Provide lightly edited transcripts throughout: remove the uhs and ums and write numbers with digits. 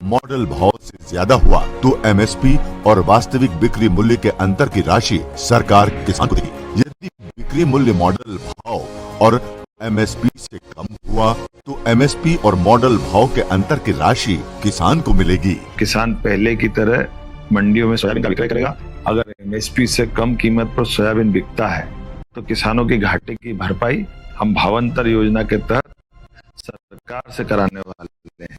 Model भाव से ज्यादा हुआ तो एमएसपी और वास्तविक बिक्री मूल्य के अंतर की राशि सरकार किसान को देगी। यदि बिक्री मूल्य मॉडल भाव और एमएसपी से कम हुआ तो एमएसपी और मॉडल भाव के अंतर की राशि किसान को मिलेगी। किसान पहले की तरह मंडियों में सोयाबीन का विक्रय करेगा। अगर एमएसपी से कम कीमत पर सोयाबीन बिकता है तो किसानों की घाटे की भरपाई हम भावांतर योजना के तहत सरकार से कराने वाले हैं।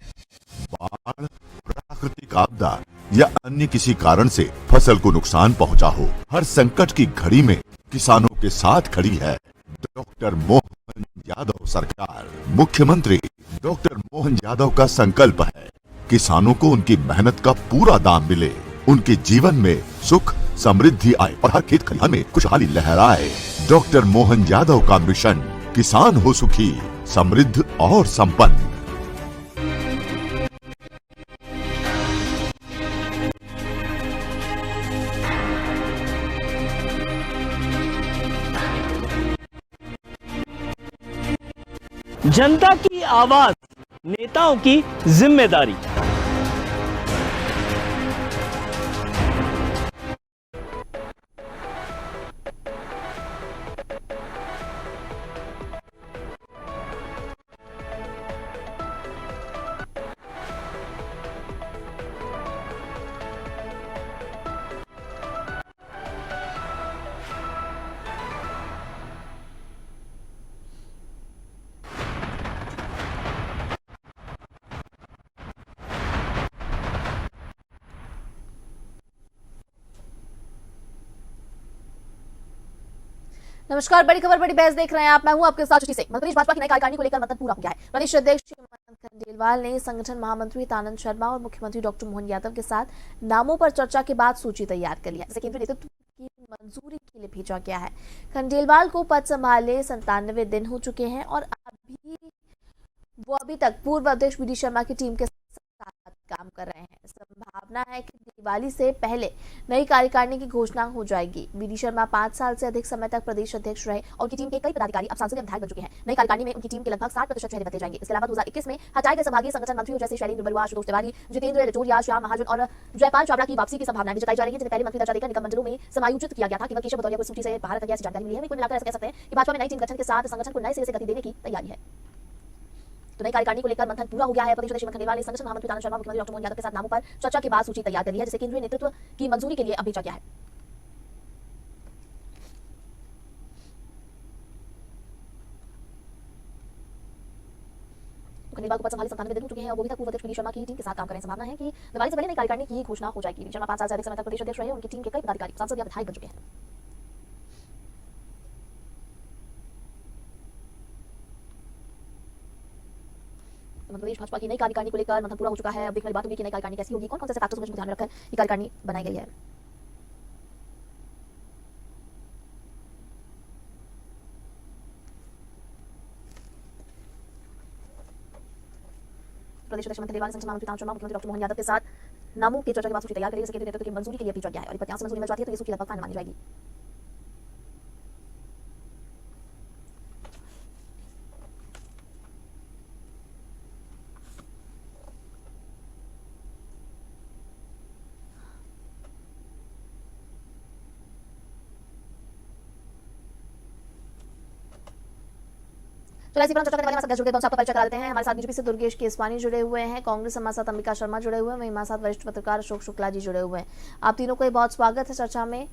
बाढ़, प्राकृतिक आपदा या अन्य किसी कारण से फसल को नुकसान पहुंचा हो, हर संकट की घड़ी में किसानों के साथ खड़ी है डॉक्टर मोहन यादव सरकार। मुख्यमंत्री डॉक्टर मोहन यादव का संकल्प है किसानों को उनकी मेहनत का पूरा दाम मिले, उनके जीवन में सुख समृद्धि आए और हर खेत खलिहान में खुशहाली लहराए। डॉक्टर मोहन यादव का मिशन किसान हो सुखी, समृद्ध और संपन्न। जनता की आवाज, नेताओं की जिम्मेदारी। नमस्कार, बड़ी खबर बड़ी बहस देख रहे हैं आप। मैं हूं आपके साथ से। मध्य प्रदेश भाजपा की नई कार्यकारिणी को लेकर मतदान पूरा हो गया है। प्रदेश अध्यक्ष हेमंत खंडेलवाल ने संगठन महामंत्री आनंद शर्मा और मुख्यमंत्री डॉक्टर मोहन यादव के साथ नामों पर चर्चा के बाद सूची तैयार कर लिया, जिसे केंद्रीय नेतृत्व की मंजूरी के लिए भेजा गया है। खंडेलवाल को पद संभाले 97 दिन हो चुके हैं और अभी तक पूर्व अध्यक्ष बीडी शर्मा की टीम के साथ काम कर रहे हैं। संभावना है कि दिवाली से पहले नई कार्यकारिणी की घोषणा हो जाएगी। बीडी शर्मा 5 साल से अधिक समय तक प्रदेश अध्यक्ष रहे और उनकी टीम के कई पदाधिकारी अब सांसद या विधायक बन चुके हैं। नई कार्यकारिणी में उनकी टीम के लगभग 60% चेहरे बदले जाएंगे। इसके अलावा 2021 में हटाए गए संभागीय संगठन मंत्रियों जैसे शैलेंद्र बरुआ, आशुतोष तिवारी, जितेंद्र रजौरिया, श्याम महाजन और जयपाल चावड़ा की वापसी की संभावना भी जताई जा रही है, जिन्हें पहले मंत्री दर्जा देकर निगम मंडलों में समायोजित किया गया था। केवल केशव भदौरिया को सूची से बाहर रखा गया, जानकारी मिली है। कुल मिलाकर ऐसा कह सकते हैं कि भाजपा में नई टीम गठन के साथ संगठन को नए सिरे से गति देने की तैयारी है। तो नई कार्यकारिणी को लेकर मंथन पूरा हो गया है। प्रदेश अध्यक्ष हेमंत खंडेलवाल ने संगठन महामंत्री आनंद शर्मा, मुख्यमंत्री डॉक्टर मोहन यादव के साथ नामों पर चर्चा के बाद सूची तैयार कर ली है, जिसे केंद्रीय नेतृत्व की मंजूरी के लिए अब भेजा गया है। खंडेलवाल को पद संभाले 97 दिन हो चुके हैं और वो भी तक पूर्व अध्यक्ष बीडी शर्मा की टीम के साथ काम कर रहे हैं। संभावना है कि दिवाली से पहले नई कार्यकारिणी की घोषणा हो जाएगी। बीडी शर्मा 5 साल से अधिक समय तक प्रदेश अध्यक्ष रहे, उनकी टीम के कई पदाधिकारी सांसद या विधायक बन चुके हैं। मध्य प्रदेश भाजपा की नई कार्यकारिणी को लेकर मंथन पूरा हो चुका है। अब देखने वाली बात होगी कि नई कार्यकारिणी कैसी होगी, कौन कौन से फैक्टर्स को ध्यान में रखकर ये कार्यकारिणी बनाई गई है। प्रदेश अध्यक्ष हेमंत खंडेलवाल ने संगठन महामंत्री आनंद शर्मा, मुख्यमंत्री डॉक्टर मोहन यादव के साथ नामों की चर्चा के बाद सूची तैयार करी, जिसे केंद्रीय नेतृत्व की मंजूरी के लिए भेजा गया है और 50 मंजूरी मिल जाती है तो ये सूची लगभग फाइनल मानी जाएगी। चर्चा करने वाले हमारे साथ जुड़े, आपका परिचय करा देते हैं। हमारे साथ बीजेपी से दुर्गेश केसवानी जुड़े हुए हैं, कांग्रेस हमारे साथ अंबिका शर्मा जुड़े हुए हैं, वहीं हमारे साथ वरिष्ठ पत्रकार अशोक शुक्ला जी जुड़े हुए हैं। आप तीनों का बहुत स्वागत है चर्चा में।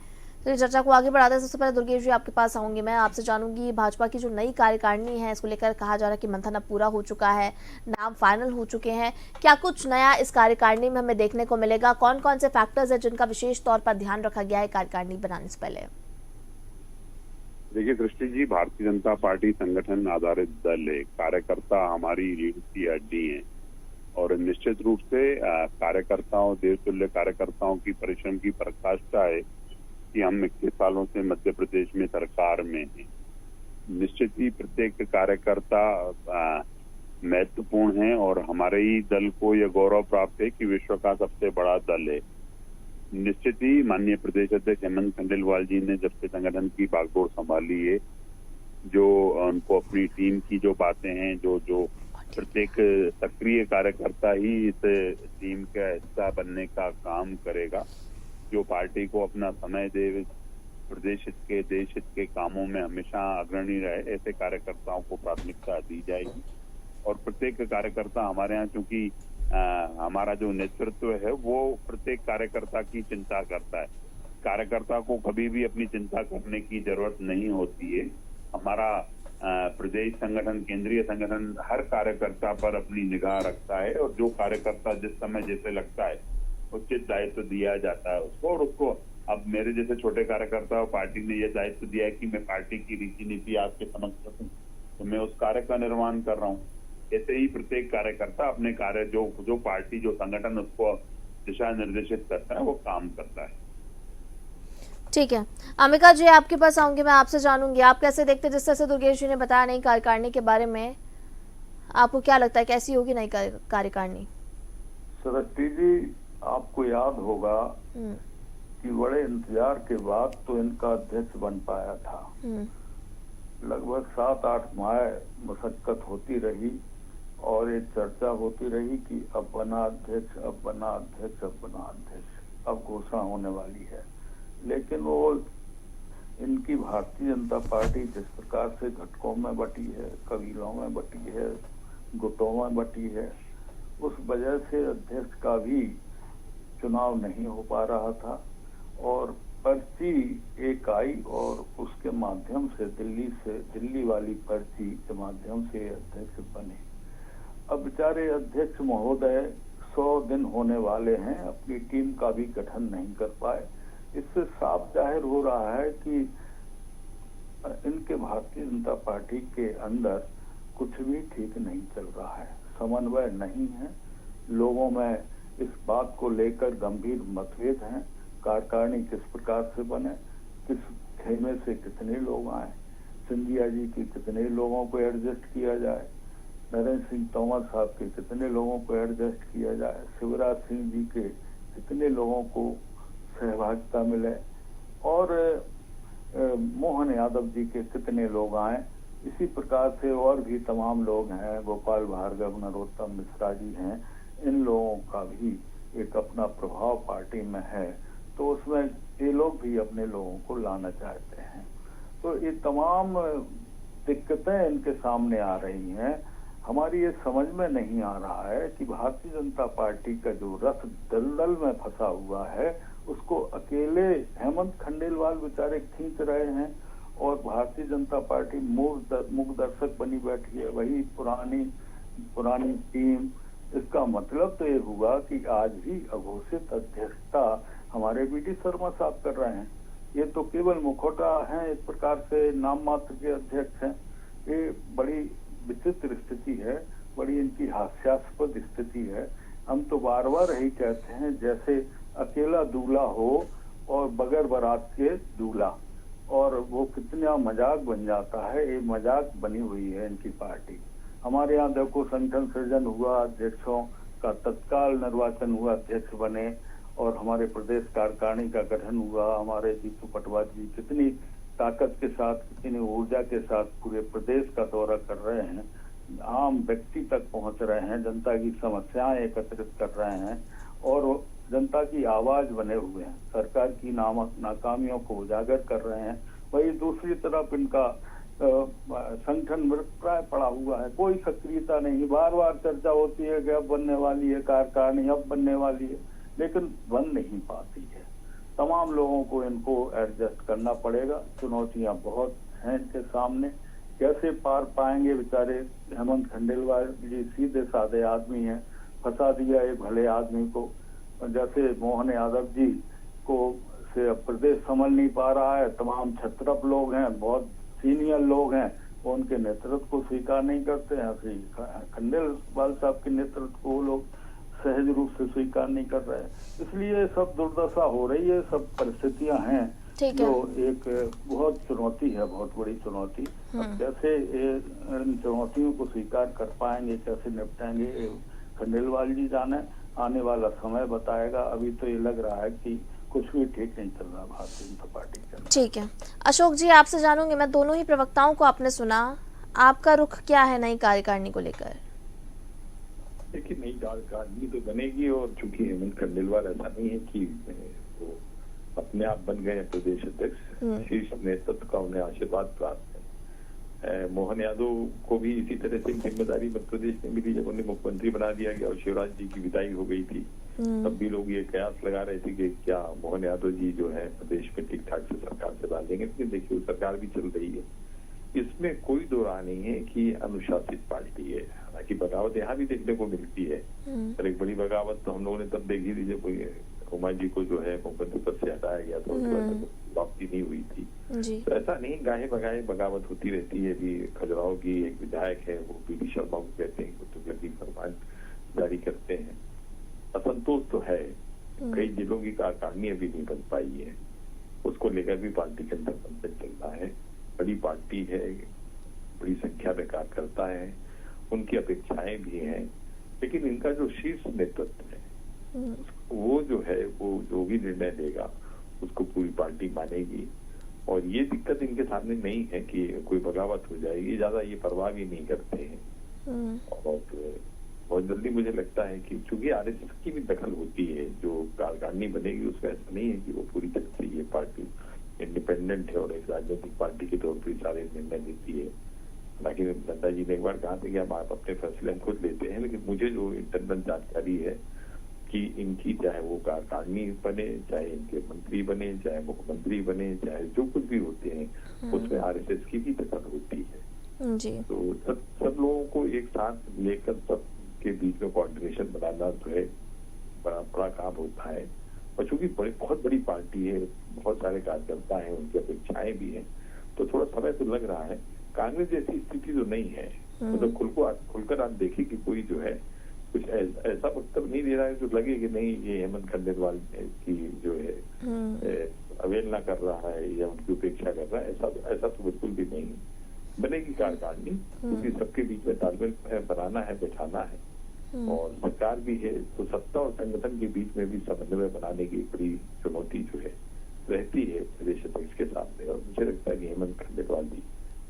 तो चर्चा को आगे बढ़ाते हैं, सबसे पहले दुर्गेश जी आपके पास आऊंगी। मैं आपसे जानूंगी भाजपा की जो नई कार्यकारिणी है, इसको लेकर कहा जा रहा है कि मंथन अब पूरा हो चुका है, नाम फाइनल हो चुके हैं। क्या कुछ नया इस कार्यकारिणी में हमें देखने को मिलेगा? कौन कौन से फैक्टर्स है जिनका विशेष तौर पर ध्यान रखा गया है कार्यकारिणी बनाने से पहले? देखिए दृष्टि जी, भारतीय जनता पार्टी संगठन आधारित दल है। कार्यकर्ता हमारी रीढ़ की हड्डी है और निश्चित रूप से कार्यकर्ताओं, देशतुल्य कार्यकर्ताओं की परिश्रम की पराकाष्ठा है कि हम 21 सालों से मध्य प्रदेश में सरकार में हैं। निश्चित ही प्रत्येक कार्यकर्ता महत्वपूर्ण है और हमारे ही दल को यह गौरव प्राप्त है कि विश्व का सबसे बड़ा दल है। निश्चित ही माननीय प्रदेश अध्यक्ष हेमंत खंडेलवाल जी ने जब से संगठन की बागडोर संभाली है, जो उनको अपनी टीम की जो बातें हैं, जो प्रत्येक सक्रिय कार्यकर्ता ही इस टीम का हिस्सा बनने का काम करेगा, जो पार्टी को अपना समय दे, प्रदेश हित के, देश हित के कामों में हमेशा अग्रणी रहे, ऐसे कार्यकर्ताओं को प्राथमिकता दी जाएगी। और प्रत्येक कार्यकर्ता हमारे यहाँ, क्योंकि हमारा जो नेतृत्व है वो प्रत्येक कार्यकर्ता की चिंता करता है, कार्यकर्ता को कभी भी अपनी चिंता करने की जरूरत नहीं होती है। हमारा प्रदेश संगठन, केंद्रीय संगठन हर कार्यकर्ता पर अपनी निगाह रखता है, और जो कार्यकर्ता जिस समय जैसे लगता है उचित दायित्व दिया जाता है उसको। और उसको अब मेरे जैसे छोटे कार्यकर्ता पार्टी ने यह दायित्व दिया है कि मैं पार्टी की रीति नीति आपके समक्ष रखूं, तो मैं उस कार्य का निर्वहन कर रहा हूँ। ऐसे ही प्रत्येक कार्यकर्ता अपने कार्य जो पार्टी, जो संगठन उसको दिशा निर्देशित करता है वो काम करता है। ठीक है, अम्बिका जी आपके पास आऊंगी, मैं आपसे जानूंगी आप कैसे देखते हैं, जिस तरह से दुर्गेश जी ने बताया नई कार्यकारिणी के बारे में, आपको क्या लगता है कैसी होगी नई कार्यकारिणी? सरस्वती जी, आपको याद होगा कि बड़े इंतजार के बाद तो इनका अध्यक्ष बन पाया था। लगभग 7-8 माह मशक्कत होती रही और एक चर्चा होती रही कि अब बना अध्यक्ष, अब बना अध्यक्ष, अब बना अध्यक्ष, अब घोषणा होने वाली है। लेकिन वो इनकी भारतीय जनता पार्टी जिस प्रकार से घटकों में बटी है, कबीलों में बटी है, गुटों में बटी है, उस वजह से अध्यक्ष का भी चुनाव नहीं हो पा रहा था। और पर्ची एक आई और उसके माध्यम से दिल्ली वाली पर्ची के माध्यम से अध्यक्ष बने। अब बेचारे अध्यक्ष महोदय 100 दिन होने वाले हैं, अपनी टीम का भी गठन नहीं कर पाए। इससे साफ जाहिर हो रहा है कि इनके भारतीय जनता पार्टी के अंदर कुछ भी ठीक नहीं चल रहा है, समन्वय नहीं है, लोगों में इस बात को लेकर गंभीर मतभेद हैं। कार्यकारिणी किस प्रकार से बने, किस खेमे से कितने लोग आए, सिंधिया जी के कितने लोगों को एडजस्ट किया जाए, नरेंद्र सिंह तोमर साहब के कितने लोगों को एडजस्ट किया जाए, शिवराज सिंह जी के कितने लोगों को सहभागिता मिले, और मोहन यादव जी के कितने लोग आए। इसी प्रकार से और भी तमाम लोग हैं, गोपाल भार्गव, नरोत्तम मिश्रा जी हैं, इन लोगों का भी एक अपना प्रभाव पार्टी में है, तो उसमें ये लोग भी अपने लोगों को लाना चाहते हैं। तो ये तमाम दिक्कतें इनके सामने आ रही हैं। हमारी ये समझ में नहीं आ रहा है कि भारतीय जनता पार्टी का जो रथ दलदल में फंसा हुआ है उसको अकेले हेमंत खंडेलवाल बेचारे खींच रहे हैं, और भारतीय जनता पार्टी मूक दर्शक बनी बैठी है, वही पुरानी टीम। इसका मतलब तो ये हुआ कि आज भी अघोषित अध्यक्षता हमारे बीडी शर्मा साहब कर रहे हैं। ये तो केवल मुखौटा हैं, एक प्रकार से नाम मात्र के अध्यक्ष हैं। ये बड़ी विचित्र स्थिति है, बड़ी इनकी हास्यास्पद स्थिति है। हम तो बार बार यही कहते हैं, जैसे अकेला दूल्हा हो और बगैर बारात के दूल्हा, और वो कितना मजाक बन जाता है। ये मजाक बनी हुई है इनकी पार्टी। हमारे यहाँ देखो संगठन सृजन हुआ, अध्यक्षों का तत्काल निर्वाचन हुआ, अध्यक्ष बने, और हमारे प्रदेश कार्यकारिणी का गठन हुआ। हमारे जीतू पटवार जी कितनी ताकत के साथ, कितनी ऊर्जा के साथ पूरे प्रदेश का दौरा कर रहे हैं, आम व्यक्ति तक पहुंच रहे हैं, जनता की समस्याएं एकत्रित कर रहे हैं और जनता की आवाज बने हुए हैं, सरकार की नाकामियों को उजागर कर रहे हैं। वही दूसरी तरफ इनका संगठन मृतप्राय पड़ा हुआ है, कोई सक्रियता नहीं। बार बार चर्चा होती है कि अब बनने वाली है कार्यकारिणी, अब बनने वाली है, लेकिन बन नहीं पाती है। तमाम लोगों को इनको एडजस्ट करना पड़ेगा। चुनौतियां बहुत हैं इनके सामने, कैसे पार पाएंगे बेचारे। हेमंत खंडेलवाल जी सीधे साधे आदमी हैं, फंसा दिया एक भले आदमी को। जैसे मोहन यादव जी को से प्रदेश संभल नहीं पा रहा है, तमाम छत्रप लोग हैं, बहुत सीनियर लोग हैं, वो उनके नेतृत्व को स्वीकार नहीं करते हैं। खंडेलवाल साहब के नेतृत्व को वो लोग सहज रूप से स्वीकार नहीं कर रहे हैं। इसलिए सब दुर्दशा हो रही है, सब परिस्थितियां हैं जो एक बहुत चुनौती है, बहुत बड़ी चुनौती। अब कैसे इन चुनौतियों को स्वीकार कर पाएंगे, कैसे निपटाएंगे, खंडेलवाल जी जाने, आने वाला समय बताएगा। अभी तो ये लग रहा है कि कुछ भी ठीक नहीं चल रहा भारतीय जनता पार्टी का। ठीक है, अशोक जी आपसे जानूंगी मैं, दोनों ही प्रवक्ताओं को आपने सुना, आपका रुख क्या है नई कार्यकारिणी को लेकर? देखिए नई कार्यकारिणी तो बनेगी, और चूंकि हेमंत खंडेलवाल ऐसा नहीं है कि वो अपने आप बन गए प्रदेश अध्यक्ष, शीर्ष नेतृत्व का उन्हें आशीर्वाद प्राप्त है। मोहन यादव को भी इसी तरह से जिम्मेदारी मध्य प्रदेश में मिली जब उन्हें मुख्यमंत्री बना दिया गया और शिवराज जी की विदाई हो गई थी। तब भी लोग ये कयास लगा रहे थे कि क्या मोहन यादव जी जो है प्रदेश में ठीक ठाक से सरकार चला लेंगे, लेकिन देखिए सरकार भी चल रही है। इसमें कोई दो राय नहीं है कि अनुशासित पार्टी है। हालांकि बगावत यहाँ भी देखने को मिलती है, पर एक बड़ी बगावत तो हम लोगों ने तब देखी थी जब कोई उमा जी को जो है मुख्यमंत्री पद से हटाया गया तो वापसी नहीं हुई थी। तो ऐसा नहीं, गाहे बगाहे बगावत होती रहती है। अभी खजुराहो की एक विधायक है, वो पीडी शर्मा को कहते हैं, वो तुगलकी फरमान जारी करते हैं। असंतोष तो है, कई जिलों की कार्यकारिणी अभी नहीं बन पाई है, उसको लेकर भी पार्टी के अंदर मंथन चल रहा है। बड़ी पार्टी है, बड़ी संख्या में कार्यकर्ता है, उनकी अपेक्षाएं भी हैं, लेकिन इनका जो शीर्ष नेतृत्व है वो जो है वो जो भी निर्णय लेगा उसको पूरी पार्टी मानेगी। और ये दिक्कत इनके सामने नहीं है कि कोई बगावत हो जाएगी, ज्यादा ये परवाह भी नहीं करते हैं। और बहुत जल्दी मुझे लगता है कि चूंकि आरएसएस की भी दखल होती है, जो कार्यकारिणी बनेगी उसमें ऐसा नहीं है कि वो पूरी तरह से ये पार्टी इंडिपेंडेंट है और एक राजनीतिक पार्टी के तौर पर सारे निर्णय लेती है। हालांकि नड्डा जी ने एक बार कहा था कि हम आप अपने फैसले हम खुद लेते हैं, लेकिन मुझे जो इंटरनल जानकारी है कि इनकी चाहे वो कार्यकारिणी बने, चाहे इनके मंत्री बने, चाहे मुख्यमंत्री बने, चाहे जो कुछ भी होते हैं उसमें आरएसएस की भी दखल होती है जी। तो सब लोगों को एक साथ लेकर सबके बीच में कोऑर्डिनेशन बनाना जो है बड़ा काम होता है। और चूंकि बहुत बड़ी पार्टी है, बहुत सारे कार्यकर्ता हैं, उनकी अपेक्षाएं भी हैं, तो थोड़ा समय तो लग रहा है। कांग्रेस जैसी स्थिति तो नहीं है, मतलब खुलकर आप देखिए कि कोई जो है कुछ ऐसा वक्तव्य नहीं दे रहा है जो लगे कि नहीं ये हेमंत खंडेलवाल की जो है अवहेलना कर रहा है या उनकी उपेक्षा कर रहा है, ऐसा तो बिल्कुल भी नहीं। बनेगी कार्यकारिणी, क्योंकि सबके बीच में तालमेल बनाना है, बैठाना है, और सरकार भी है, तो सत्ता और संगठन के बीच में भी समन्वय बनाने की बड़ी चुनौती जो है रहती है प्रदेश अध्यक्ष के सामने। और मुझे लगता है कि हेमंत खंडेलवाल जी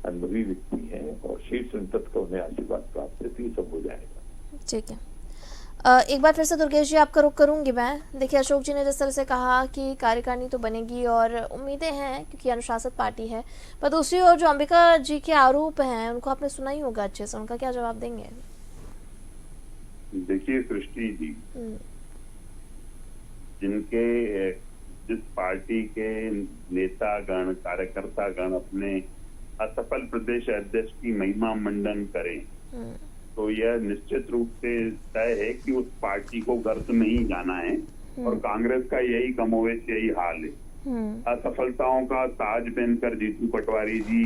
अनुभवी व्यक्ति हैं और शीर्ष नेतृत्व का उन्हें आशीर्वाद प्राप्त है, तो ये सब हो जाएगा। ठीक है, एक बार फिर से दुर्गेश जी आपका रुख करूंगी मैं। देखिए अशोक जी ने जिस तरह से कहा कि कार्यकारिणी तो बनेगी और उम्मीदें हैं क्योंकि अनुशासित पार्टी है, पर दूसरी ओर जो अंबिका जी के आरोप हैं उनको आपने सुना ही होगा अच्छे से, उनका क्या जवाब देंगे? देखिए सृष्टि जी, जिस पार्टी के नेतागण कार्यकर्तागण अपने असफल प्रदेश अध्यक्ष की महिमा मंडन करें तो यह निश्चित रूप से तय है कि उस पार्टी को गर्त में ही जाना है, और कांग्रेस का यही कमोवेश यही हाल है। असफलताओं का ताज पहनकर जीतू पटवारी जी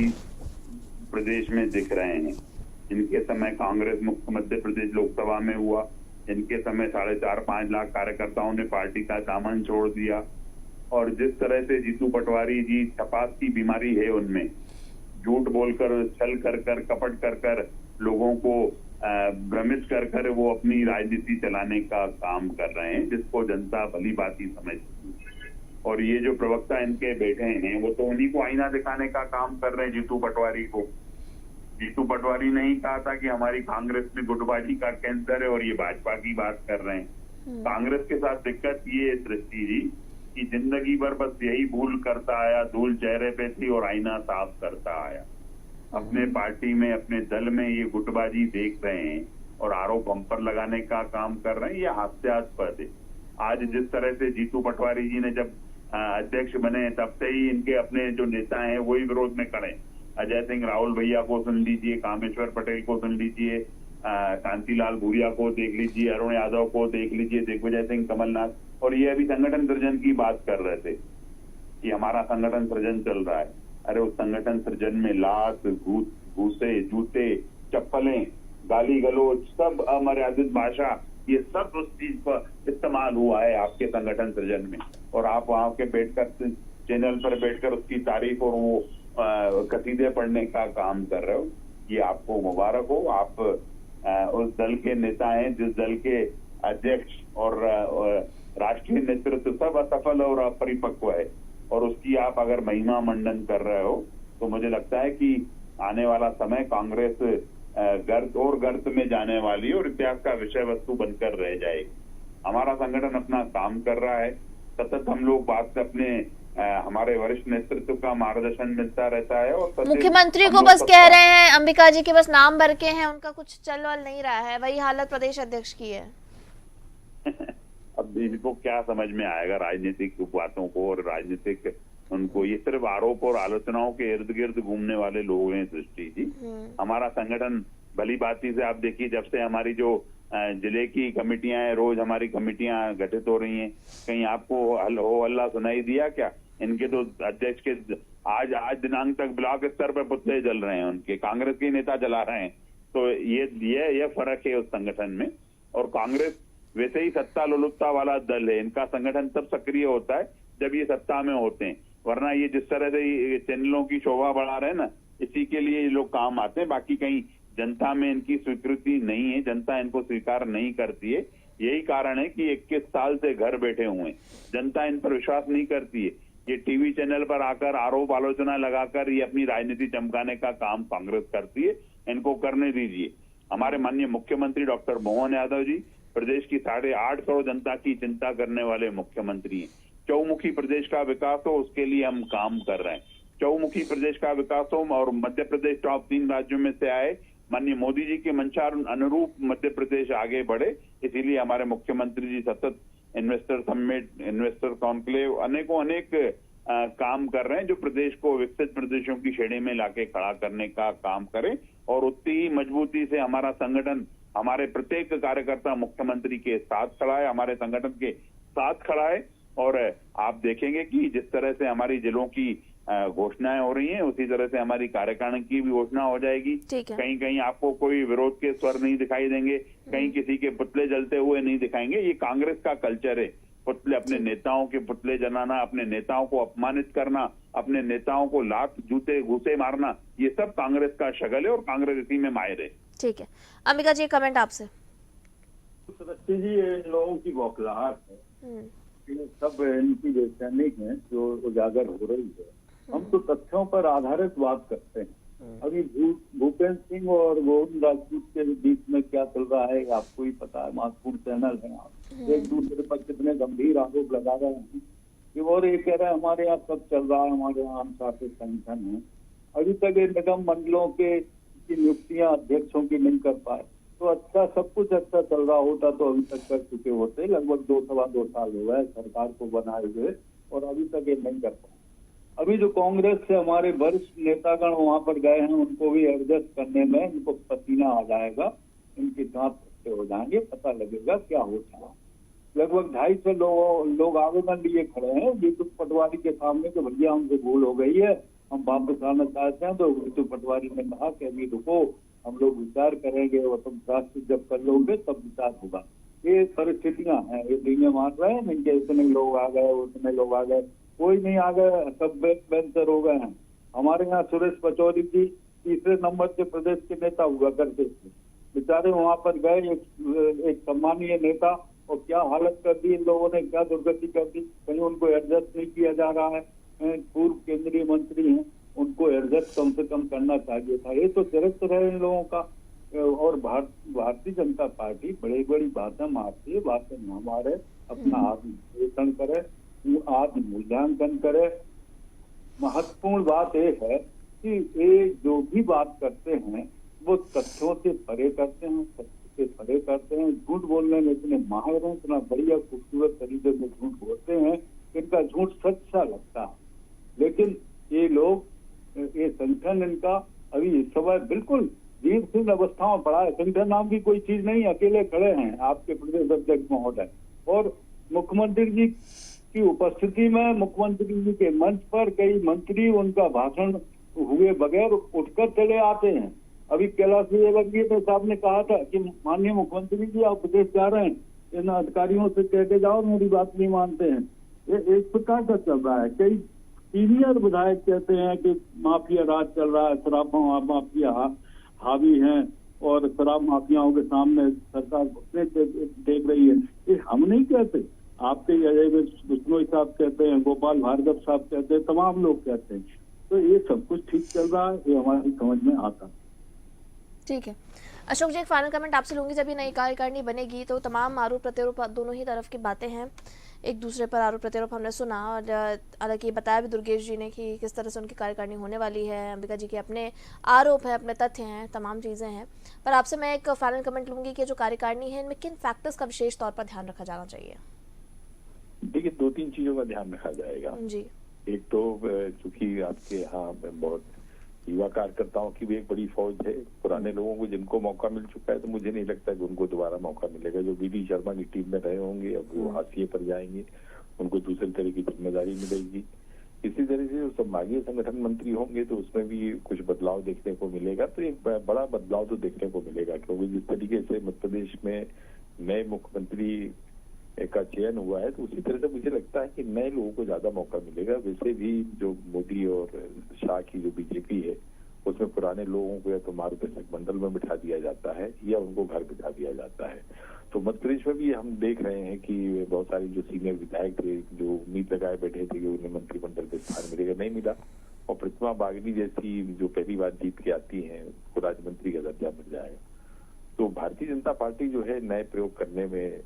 प्रदेश में दिख रहे हैं। इनके समय कांग्रेस मुक्त मध्य प्रदेश लोकसभा में हुआ, इनके समय 4.5-5 लाख कार्यकर्ताओं ने पार्टी का दामन छोड़ दिया। और जिस तरह से जीतू पटवारी जी छपास की बीमारी है उनमें, झूठ बोलकर, छल कर कपट कर लोगों को भ्रमित कर वो अपनी राजनीति चलाने का काम कर रहे हैं, जिसको जनता भली भांति समझती है। और ये जो प्रवक्ता इनके बैठे हैं वो तो उन्हीं को आईना दिखाने का काम कर रहे हैं जीतू पटवारी को। जीतू पटवारी ने ही कहा था कि हमारी कांग्रेस में गुटबाजी का कैंसर है, और ये भाजपा की बात कर रहे हैं। कांग्रेस के साथ दिक्कत ये है सृष्टि जी कि जिंदगी भर बस यही भूल करता आया, धूल चेहरे पे थी और आईना साफ करता आया। अपने पार्टी में, अपने दल में ये गुटबाजी देख रहे हैं और आरोप हम पर लगाने का काम कर रहे हैं, ये हास्यास्पद है। आज जिस तरह से जीतू पटवारी जी ने जब अध्यक्ष बने तब से ही इनके अपने जो नेता हैं वही विरोध में खड़े। अजय सिंह राहुल भैया को सुन लीजिए, कामेश्वर पटेल को सुन लीजिए, कांतिलाल भूरिया को देख लीजिए, अरुण यादव को देख लीजिए, दिग्विजय सिंह, कमलनाथ, और ये अभी संगठन सृजन की बात कर रहे थे कि हमारा संगठन सृजन चल रहा है। अरे उस संगठन सृजन में लात, घूसे, जूते, चप्पलें, गाली गलोच, सब अमर्यादित भाषा, ये सब उस चीज पर इस्तेमाल हुआ है आपके संगठन सृजन में। और आप वहां के बैठकर चैनल पर बैठकर उसकी तारीफ और वो कसीदे पढ़ने का काम कर रहे हो। ये आपको मुबारक हो। आप उस दल के नेता हैं जिस दल के अध्यक्ष और राष्ट्रीय नेतृत्व सब असफल और अपरिपक्व है, और उसकी आप अगर महिमा मंडन कर रहे हो तो मुझे लगता है कि आने वाला समय कांग्रेस गर्त में जाने वाली और इतिहास का विषय वस्तु बनकर रह जाएगी। हमारा संगठन अपना काम कर रहा है, सतत हम लोग बात अपने हमारे वरिष्ठ नेतृत्व का मार्गदर्शन मिलता रहता है और मुख्यमंत्री को बस कह रहे हैं अंबिका जी के बस नाम भर के हैं, उनका कुछ चल वल नहीं रहा है, वही हालत प्रदेश अध्यक्ष की है। अब इनको क्या समझ में आएगा राजनीतिक बातों को और राजनीतिक उनको, ये सिर्फ आरोप और आलोचनाओं के इर्द गिर्द घूमने वाले लोग हैं सृष्टि जी। हमारा संगठन भली बाती से आप देखिए, जब से हमारी जो जिले की कमेटियां हैं, रोज हमारी कमेटियां गठित हो रही हैं, कहीं आपको हो हल्ला सुनाई दिया क्या? इनके तो अध्यक्ष के आज दिनांक तक ब्लॉक स्तर पर पुतले जल रहे हैं, उनके कांग्रेस के नेता जला रहे हैं। तो ये फर्क है उस संगठन में। और कांग्रेस वैसे ही सत्ता लोलुपता वाला दल है, इनका संगठन तब सक्रिय होता है जब ये सत्ता में होते हैं, वरना ये जिस तरह से चैनलों की शोभा बढ़ा रहे हैं ना, इसी के लिए ये लोग काम आते हैं। बाकी कहीं जनता में इनकी स्वीकृति नहीं है, जनता इनको स्वीकार नहीं करती है। यही कारण है कि 21 साल से घर बैठे हुए हैं, जनता इन पर विश्वास नहीं करती है। ये टीवी चैनल पर आकर आरोप आलोचना लगाकर ये अपनी राजनीति चमकाने का काम कांग्रेस करती है, इनको करने दीजिए। हमारे माननीय मुख्यमंत्री डॉक्टर मोहन यादव जी प्रदेश की 8.5 करोड़ जनता की चिंता करने वाले मुख्यमंत्री हैं। चौमुखी प्रदेश का विकास हो, उसके लिए हम काम कर रहे हैं। चौमुखी प्रदेश का विकास हो और मध्य प्रदेश टॉप 3 राज्यों में से आए, माननीय मोदी जी के मंशा अनुरूप मध्य प्रदेश आगे बढ़े, इसीलिए हमारे मुख्यमंत्री जी सतत इन्वेस्टर समिट, इन्वेस्टर कॉन्क्लेव, अनेक काम कर रहे हैं जो प्रदेश को विकसित प्रदेशों की श्रेणी में लाके खड़ा करने का काम करें। और उतनी ही मजबूती से हमारा संगठन, हमारे प्रत्येक कार्यकर्ता मुख्यमंत्री के साथ खड़ा है, हमारे संगठन के साथ खड़ा है। और आप देखेंगे कि जिस तरह से हमारी जिलों की घोषणाएं हो रही हैं, उसी तरह से हमारी कार्यकारिणी की भी घोषणा हो जाएगी। कहीं कहीं आपको कोई विरोध के स्वर नहीं दिखाई देंगे, कहीं किसी के पुतले जलते हुए नहीं दिखाएंगे। ये कांग्रेस का कल्चर है, पुतले, अपने नेताओं के पुतले जलाना, अपने नेताओं को अपमानित करना, अपने नेताओं को लात जूते घूसे मारना, ये सब कांग्रेस का शगल है और कांग्रेस इसी में माहिर है। ठीक है, अंबिका जी कमेंट आपसे। सृष्टि जी, ये लोगों की बौखलाहट है, सब इनकी वैज्ञानिक है जो उजागर हो रही है। हम तो तथ्यों पर आधारित बात करते हैं। अभी भूपेंद्र सिंह और गोविंद राजपूत के बीच में क्या चल रहा है आपको ही पता है, महत्वपूर्ण चैनल है, आप एक दूसरे पर कितने गंभीर आरोप लगा रहे हैं। और ये कह रहे हैं हमारे यहाँ सब चल रहा है, हमारे यहाँ अनुशासित संगठन है। अभी तक ये निगम मंडलों के नियुक्तियां अध्यक्षों की नहीं कर पाए, तो अच्छा सब कुछ अच्छा चल रहा होता तो अभी तक कर चुके होते। लगभग 2 साल हो गए सरकार को बनाए हुए और अभी तक ये नहीं कर पाए। अभी जो कांग्रेस से हमारे वरिष्ठ नेतागण वहां पर गए हैं, उनको भी एडजस्ट करने में इनको पसीना आ जाएगा, इनके दांत खट्टे हो जाएंगे, पता लगेगा क्या होता है। लगभग 250 लोग आवेदन लिए खड़े हैं जीतू पटवारी के सामने कि भैया हमसे भूल हो गई है, हम वापस आना चाहते हैं। तो जीतू पटवारी ने कहा कि अभी रुको, हम लोग विचार करेंगे और तुम राष्ट्र जब कर लोगे तब विचार होगा। ये परिस्थितियां हैं, ये दुनिया मान रहे हैं इनके, इतने लोग आ गए, उतने लोग आ गए, कोई नहीं आ गए, सब बेंचर हो गए हैं। हमारे यहाँ सुरेश पचौरी जी 3रे नंबर के प्रदेश के नेता हुआ करते थे, बेचारे वहां पर गए, एक सम्मानीय नेता, और क्या हालत कर दी इन लोगों ने, क्या दुर्गति कर दी। कहीं उनको एडजस्ट नहीं किया जा रहा है। पूर्व केंद्रीय मंत्री हैं, उनको एडजस्ट कम से कम करना चाहिए था। ये तो चरित्र है इन लोगों का। और भारतीय जनता पार्टी बड़ी बड़ी बातें मारती है, बातें न मारे, अपना आत्मविश्लेषण करे, आत्ममूल्यांकन करे। महत्वपूर्ण बात यह है कि ये जो भी बात करते हैं वो तथ्यों से परे करते हैं, सत्य से परे करते हैं। झूठ बोलने में इतने माहिर हैं, इतना बढ़िया खूबसूरत तरीके से झूठ बोलते हैं, इनका झूठ सच्चा लगता है। लेकिन ये लोग, ये संगठन इनका अभी इस समय बिल्कुल जीर्ण अवस्था में पड़ा है। संगठन नाम की कोई चीज नहीं, अकेले खड़े हैं आपके प्रदेश अध्यक्ष महोदय। और मुख्यमंत्री जी की उपस्थिति में, मुख्यमंत्री जी के मंच पर कई मंत्री उनका भाषण हुए बगैर उठकर चले आते हैं। अभी कैलाश विजयवर्गीय साहब ने कहा था कि माननीय मुख्यमंत्री जी आप प्रदेश जा रहे हैं, इन अधिकारियों से कह के जाओ, मेरी बात नहीं मानते हैं। ये एक प्रकार का चल रहा है। कई सीनियर विधायक कहते हैं कि माफिया राज चल रहा है, शराब माफिया हावी हैं और शराब माफियाओं के सामने सरकार घुटने टेक रही है। ये हम नहीं कहते, आपके अजय बिश्नोई साहब कहते हैं, गोपाल भार्गव साहब कहते हैं, तमाम लोग कहते हैं। तो ये सब कुछ ठीक चल रहा है, ये हमारी समझ में आता है। ठीक है अशोक जी, एक फाइनल कमेंट आपसे लूंगी। जब ये नई कार्यकारिणी बनेगी तो तमाम आरोप प्रत्यारोप दोनों ही तरफ की बातें हैं, एक दूसरे पर आरोप प्रत्यारोप हमने सुना, और हालांकि बताया भी दुर्गेश जी ने कि किस तरह से उनकी कार्यकारिणी होने वाली है। अंबिका जी के अपने आरोप हैं, अपने तथ्य हैं, तमाम चीज़ें हैं। पर आपसे मैं एक फाइनल कमेंट लूंगी कि जो कार्यकारिणी है इनमें किन फैक्टर्स का विशेष तौर पर ध्यान रखा जाना चाहिए? देखिए, 2-3 चीजों का ध्यान रखा जाएगा। जी एक तो चूंकि आपके यहाँ बहुत युवा कार्यकर्ताओं की भी एक बड़ी फौज है, पुराने लोगों को जिनको मौका मिल चुका है, तो मुझे नहीं लगता कि उनको दोबारा मौका मिलेगा। जो बीडी शर्मा की टीम में रहे होंगे अब वो हाशिए पर जाएंगे, उनको दूसरे तरह की जिम्मेदारी मिलेगी। इसी तरह से जो संभागीय संगठन मंत्री होंगे तो उसमें भी कुछ बदलाव देखने को मिलेगा। तो एक बड़ा बदलाव तो देखने को मिलेगा, क्योंकि जिस तरीके से मध्य प्रदेश में नए मुख्यमंत्री का चयन हुआ है, तो उसी तरह से मुझे लगता है कि नए लोगों को ज्यादा मौका मिलेगा। वैसे भी जो मोदी और शाह की जो बीजेपी है उसमें पुराने लोगों को या तो मार्गदर्शक मंडल में बिठा दिया जाता है या उनको घर बिठा दिया जाता है। तो मध्य प्रदेश में भी हम देख रहे हैं कि बहुत सारे जो सीनियर विधायक थे जो उम्मीद लगाए बैठे थे कि उन्हें मंत्रिमंडल में स्थान मिलेगा, नहीं मिला। और प्रतिमा बागनी जैसी जो पहली बार जीत के आती है उसको राज्य मंत्री का दर्जा मिल जाएगा। तो भारतीय जनता पार्टी जो है नए प्रयोग करने में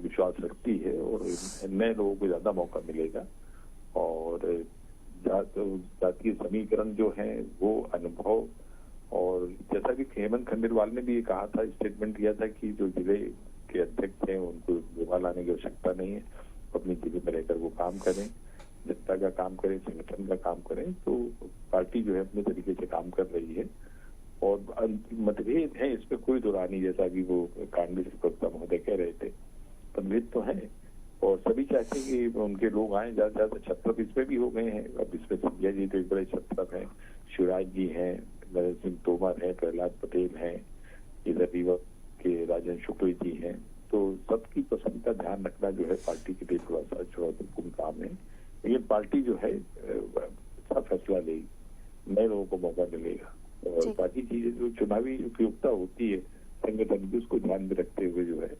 विश्वास रखती है और नए लोगों को ज्यादा मौका मिलेगा। और जातीय समीकरण जो है वो अनुभव, और जैसा कि हेमंत खंडेलवाल ने भी ये कहा था, स्टेटमेंट दिया था कि जो जिले के अध्यक्ष हैं उनको विवाह लाने की आवश्यकता नहीं है, अपनी जिले में रहकर वो काम करें, जनता का काम करें, संगठन का काम करें। तो पार्टी जो है अपने तरीके से काम कर रही है और मतभेद है, इसमें कोई दुरा नहीं। जैसा कि वो कांग्रेस प्रवक्ता महोदय कह रहे थे, मतभेद तो है और सभी चाहते हैं कि उनके लोग आए। ज्यादा से ज्यादा छत्रप इसमें भी हो गए हैं। अब इसमें संजय जी तो एक बड़े छत्रप हैं, शिवराज जी हैं, नरेंद्र सिंह तोमर है, प्रहलाद पटेल हैं, इधर रीवा के राजन शुक्ल जी हैं। तो सबकी पसंद का ध्यान रखना जो है पार्टी के लिए थोड़ा सा चुनौतीपूर्ण काम है। लेकिन पार्टी जो है अच्छा फैसला लेगी, नए लोगों को मौका मिलेगा और बाकी चीजें जो चुनावी उपयोगिता होती है संगठन की उसको ध्यान में रखते हुए जो है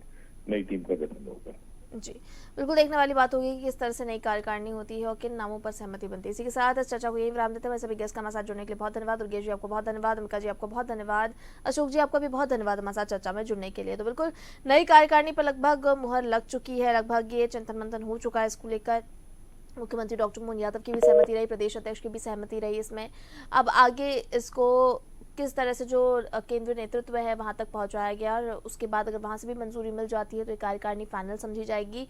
नई टीम का गठन होगा। जी बिल्कुल देखने वाली बात होगी कि किस तरह से नई कार्यकारिणी होती है और किन नामों पर सहमति बनती है। इसी के साथ इस चर्चा को यही विराम देते हैं। मैं सभी गेस्ट का हमारे साथ जुड़ने के लिए बहुत धन्यवाद। दुर्गेश जी आपको बहुत धन्यवाद, अमिका जी आपको बहुत धन्यवाद, अशोक जी आपका भी बहुत धन्यवाद हमारे साथ चर्चा में जुड़ने के लिए। तो बिल्कुल नई कार्यकारिणी पर लगभग मुहर लग चुकी है, लगभग ये चिंतन मंथन हो चुका है इसको लेकर। मुख्यमंत्री डॉक्टर मोहन यादव की भी सहमति रही, प्रदेश अध्यक्ष की भी सहमति रही इसमें। अब आगे इसको किस तरह से जो केंद्रीय नेतृत्व है वहां तक पहुंचाया गया और उसके बाद अगर वहां से भी मंजूरी मिल जाती है तो ये कार्यकारिणी फाइनल समझी जाएगी।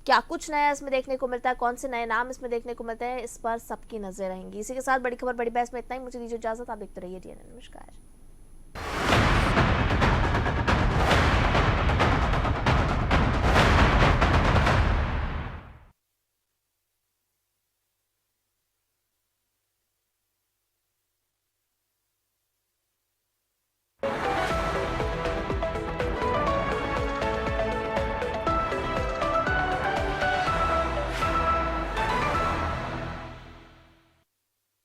क्या कुछ नया इसमें देखने को मिलता है, कौन से नए नाम इसमें देखने को मिलते हैं, इस पर सबकी नजर रहेंगी। इसी के साथ बड़ी खबर बड़ी बहस में इतना ही। मुझे दीजिए इजाजत, आप देखते रहिए DNN। नमस्कार।